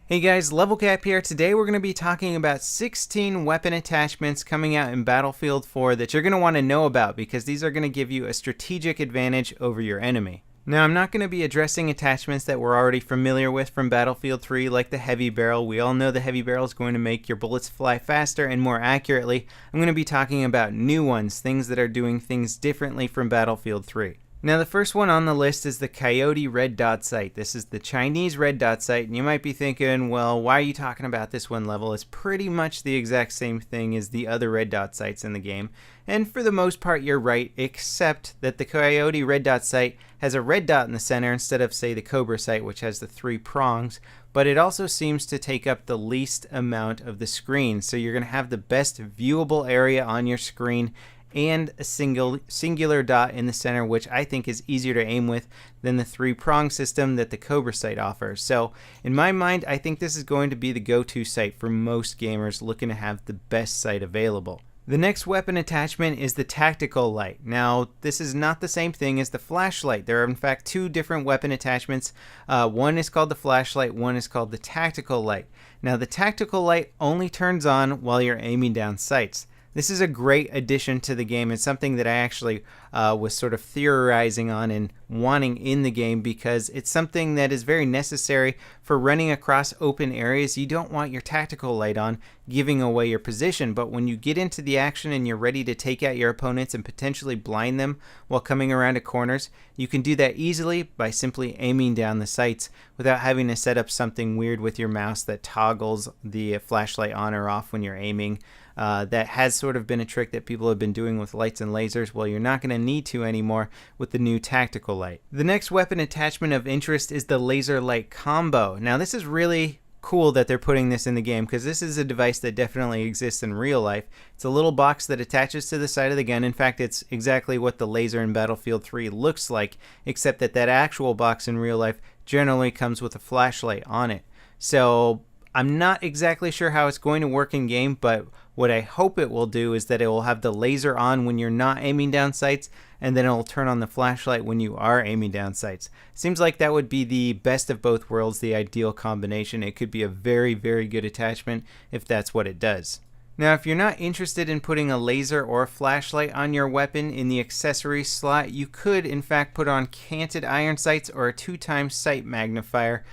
Hey guys, Level Cap here. Today we're going to be talking about 16 weapon attachments coming out in Battlefield 4 that you're going to want to know about because these are going to give you a strategic advantage over your enemy. Now, I'm not going to be addressing attachments that we're already familiar with from Battlefield 3 like the heavy barrel. We all know the heavy barrel is going to make your bullets fly faster and more accurately. I'm going to be talking about new ones, things that are doing things differently from Battlefield 3. Now, the first one on the list is the Coyote Red Dot Sight. This is the Chinese Red Dot Sight, and you might be thinking, well, why are you talking about this one level? It's pretty much the exact same thing as the other Red Dot Sights in the game. And for the most part, you're right, except that the Coyote Red Dot Sight has a red dot in the center instead of, say, the Cobra Sight, which has the 3 prongs. But it also seems to take up the least amount of the screen. So you're going to have the best viewable area on your screen and a singular dot in the center, which I think is easier to aim with than the 3-prong system that the Cobra sight offers. So in my mind, I think this is going to be the go-to sight for most gamers looking to have the best sight available. The next weapon attachment is the tactical light. Now, this is not the same thing as the flashlight. There are in fact 2 different weapon attachments. One is called the flashlight, one is called the tactical light. Now, the tactical light only turns on while you're aiming down sights. This is a great addition to the game. It's something that I actually was sort of theorizing on and wanting in the game because it's something that is very necessary for running across open areas. You don't want your tactical light on, giving away your position, but when you get into the action and you're ready to take out your opponents and potentially blind them while coming around to corners, you can do that easily by simply aiming down the sights without having to set up something weird with your mouse that toggles the flashlight on or off when you're aiming. That has sort of been a trick that people have been doing with lights and lasers. Well, you're not going to need to anymore with the new tactical light. The next weapon attachment of interest is the laser light combo. Now, this is really cool that they're putting this in the game because this is a device that definitely exists in real life. It's a little box that attaches to the side of the gun. In fact, it's exactly what the laser in Battlefield 3 looks like, except that that actual box in real life generally comes with a flashlight on it. So I'm not exactly sure how it's going to work in game, but what I hope it will do is that it will have the laser on when you're not aiming down sights, and then it will turn on the flashlight when you are aiming down sights. Seems like that would be the best of both worlds, the ideal combination. It could be a very, very good attachment if that's what it does. Now, if you're not interested in putting a laser or a flashlight on your weapon in the accessories slot, you could in fact put on canted iron sights or a 2x sight magnifier,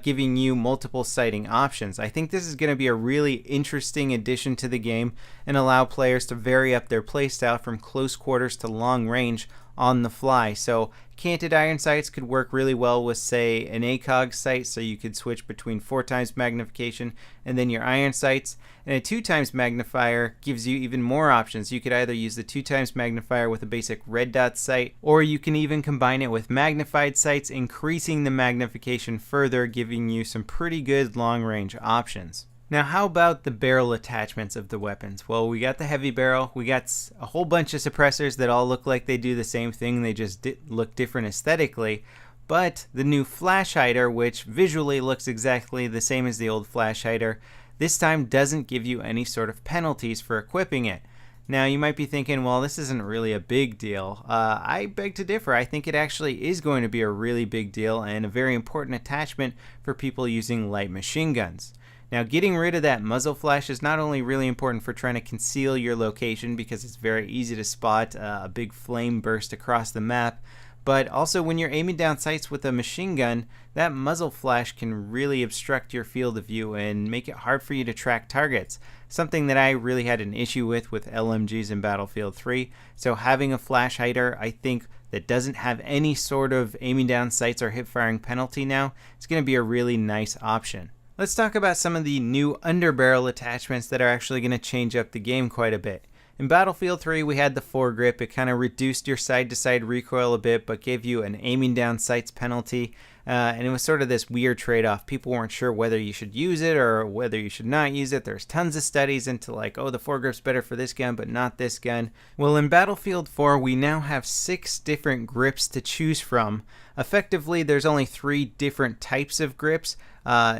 giving you multiple sighting options. I think this is going to be a really interesting addition to the game and allow players to vary up their playstyle from close quarters to long range on the fly. So canted iron sights could work really well with, say, an ACOG sight, so you could switch between 4x magnification and then your iron sights. And a 2x magnifier gives you even more options. You could either use the 2x magnifier with a basic red dot sight, or you can even combine it with magnified sights, increasing the magnification further, giving you some pretty good long range options. Now, how about the barrel attachments of the weapons? Well, we got the heavy barrel. We got a whole bunch of suppressors that all look like they do the same thing. They just look different aesthetically. But the new flash hider, which visually looks exactly the same as the old flash hider, this time doesn't give you any sort of penalties for equipping it. Now, you might be thinking, well, this isn't really a big deal. I beg to differ. I think it actually is going to be a really big deal and a very important attachment for people using light machine guns. Now, getting rid of that muzzle flash is not only really important for trying to conceal your location because it's very easy to spot a big flame burst across the map, but also when you're aiming down sights with a machine gun, that muzzle flash can really obstruct your field of view and make it hard for you to track targets. Something that I really had an issue with LMGs in Battlefield 3. So having a flash hider, I think, that doesn't have any sort of aiming down sights or hip firing penalty now, it's going to be a really nice option. Let's talk about some of the new underbarrel attachments that are actually going to change up the game quite a bit. In Battlefield 3, we had the foregrip. It kind of reduced your side-to-side recoil a bit, but gave you an aiming down sights penalty. And it was sort of this weird trade-off. People weren't sure whether you should use it or whether you should not use it. There's tons of studies into like, oh, the foregrip's better for this gun, but not this gun. Well, in Battlefield 4, we now have 6 different grips to choose from. Effectively, there's only 3 different types of grips.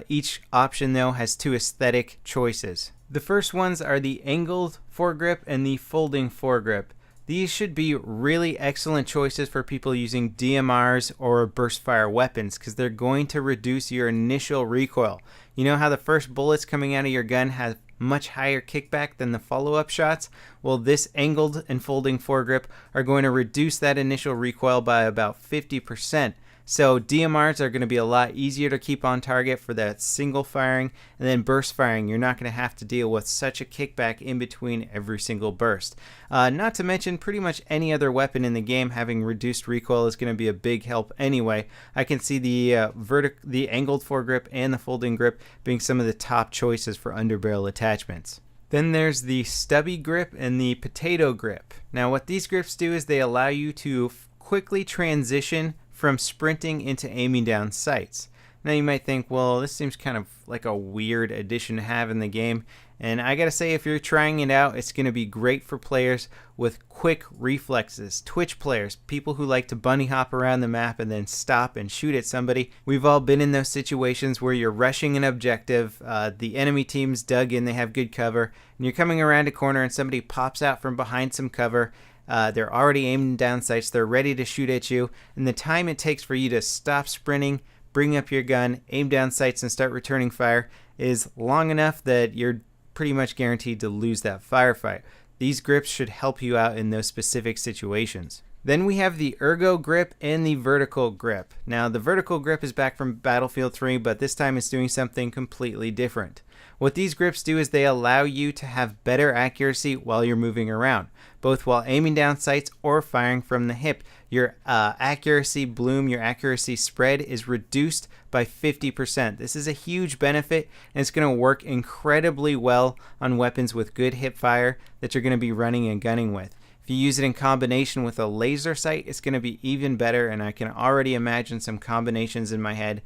Each option, though, has 2 aesthetic choices. The first ones are the angled foregrip and the folding foregrip. These should be really excellent choices for people using DMRs or burst fire weapons because they're going to reduce your initial recoil. You know how the first bullets coming out of your gun have much higher kickback than the follow-up shots? Well, this angled and folding foregrip are going to reduce that initial recoil by about 50%. So DMRs are going to be a lot easier to keep on target for that single firing, and then burst firing, you're not going to have to deal with such a kickback in between every single burst. Not to mention pretty much any other weapon in the game having reduced recoil is going to be a big help anyway. I can see the angled foregrip and the folding grip being some of the top choices for underbarrel attachments. Then there's the stubby grip and the potato grip. Now what these grips do is they allow you to quickly transition from sprinting into aiming down sights. Now you might think, well, this seems kind of like a weird addition to have in the game. And I gotta say, if you're trying it out, it's gonna be great for players with quick reflexes, twitch players, people who like to bunny hop around the map and then stop and shoot at somebody. We've all been in those situations where you're rushing an objective, the enemy team's dug in, they have good cover, and you're coming around a corner and somebody pops out from behind some cover. They're already aiming down sights, they're ready to shoot at you, and the time it takes for you to stop sprinting, bring up your gun, aim down sights, and start returning fire is long enough that you're pretty much guaranteed to lose that firefight. These grips should help you out in those specific situations. Then we have the ergo grip and the vertical grip. Now the vertical grip is back from Battlefield 3, but this time it's doing something completely different. What these grips do is they allow you to have better accuracy while you're moving around, both while aiming down sights or firing from the hip. Your accuracy bloom, your accuracy spread is reduced by 50%. This is a huge benefit, and it's going to work incredibly well on weapons with good hip fire that you're going to be running and gunning with. If you use it in combination with a laser sight, it's going to be even better, and I can already imagine some combinations in my head.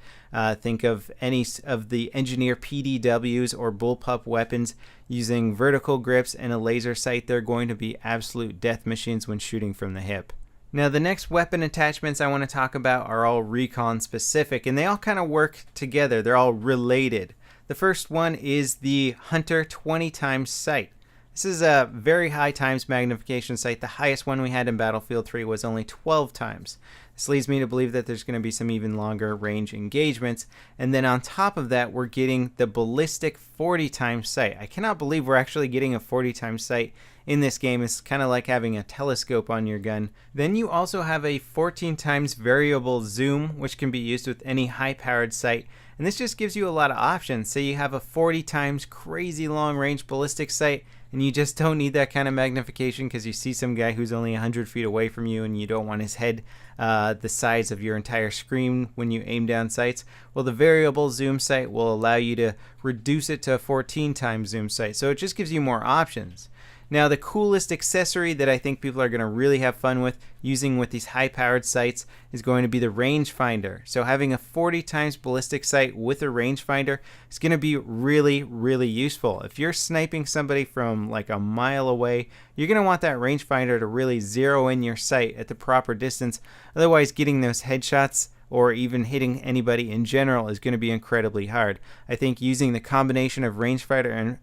Think of any of the engineer PDWs or bullpup weapons using vertical grips and a laser sight. They're going to be absolute death machines when shooting from the hip. Now the next weapon attachments I want to talk about are all recon specific, and they all kind of work together. They're all related. The first one is the Hunter 20 times sight. This is a very high times magnification sight. The highest one we had in Battlefield 3 was only 12 times. This leads me to believe that there's going to be some even longer range engagements. And then on top of that, we're getting the ballistic 40 times sight. I cannot believe we're actually getting a 40 times sight in this game. It's kind of like having a telescope on your gun. Then you also have a 14 times variable zoom, which can be used with any high-powered sight. And this just gives you a lot of options. Say you have a 40 times crazy long range ballistic sight, and you just don't need that kind of magnification because you see some guy who's only 100 feet away from you and you don't want his head the size of your entire screen when you aim down sights. Well, the variable zoom sight will allow you to reduce it to a 14 times zoom sight. So it just gives you more options. Now the coolest accessory that I think people are going to really have fun with using with these high-powered sights is going to be the rangefinder. So having a 40 times ballistic sight with a rangefinder is going to be really, really useful. If you're sniping somebody from like a mile away, you're going to want that rangefinder to really zero in your sight at the proper distance. Otherwise, getting those headshots or even hitting anybody in general is going to be incredibly hard. I think using the combination of rangefinder and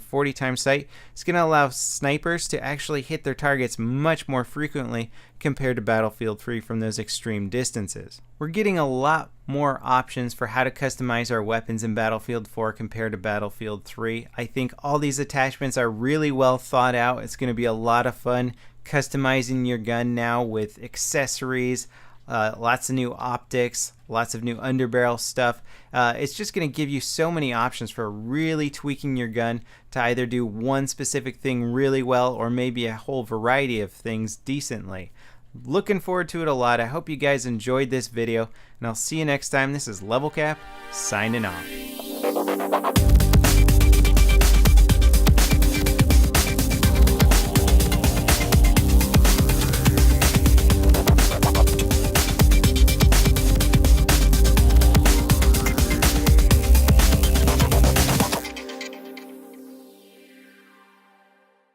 40 times sight is going to allow snipers to actually hit their targets much more frequently compared to Battlefield 3 from those extreme distances. We're getting a lot more options for how to customize our weapons in Battlefield 4 compared to Battlefield 3. I think all these attachments are really well thought out. It's going to be a lot of fun customizing your gun now with accessories, lots of new optics, lots of new underbarrel stuff. It's just going to give you so many options for really tweaking your gun to either do one specific thing really well or maybe a whole variety of things decently. Looking forward to it a lot. I hope you guys enjoyed this video, and I'll see you next time. This is Level Cap, signing off.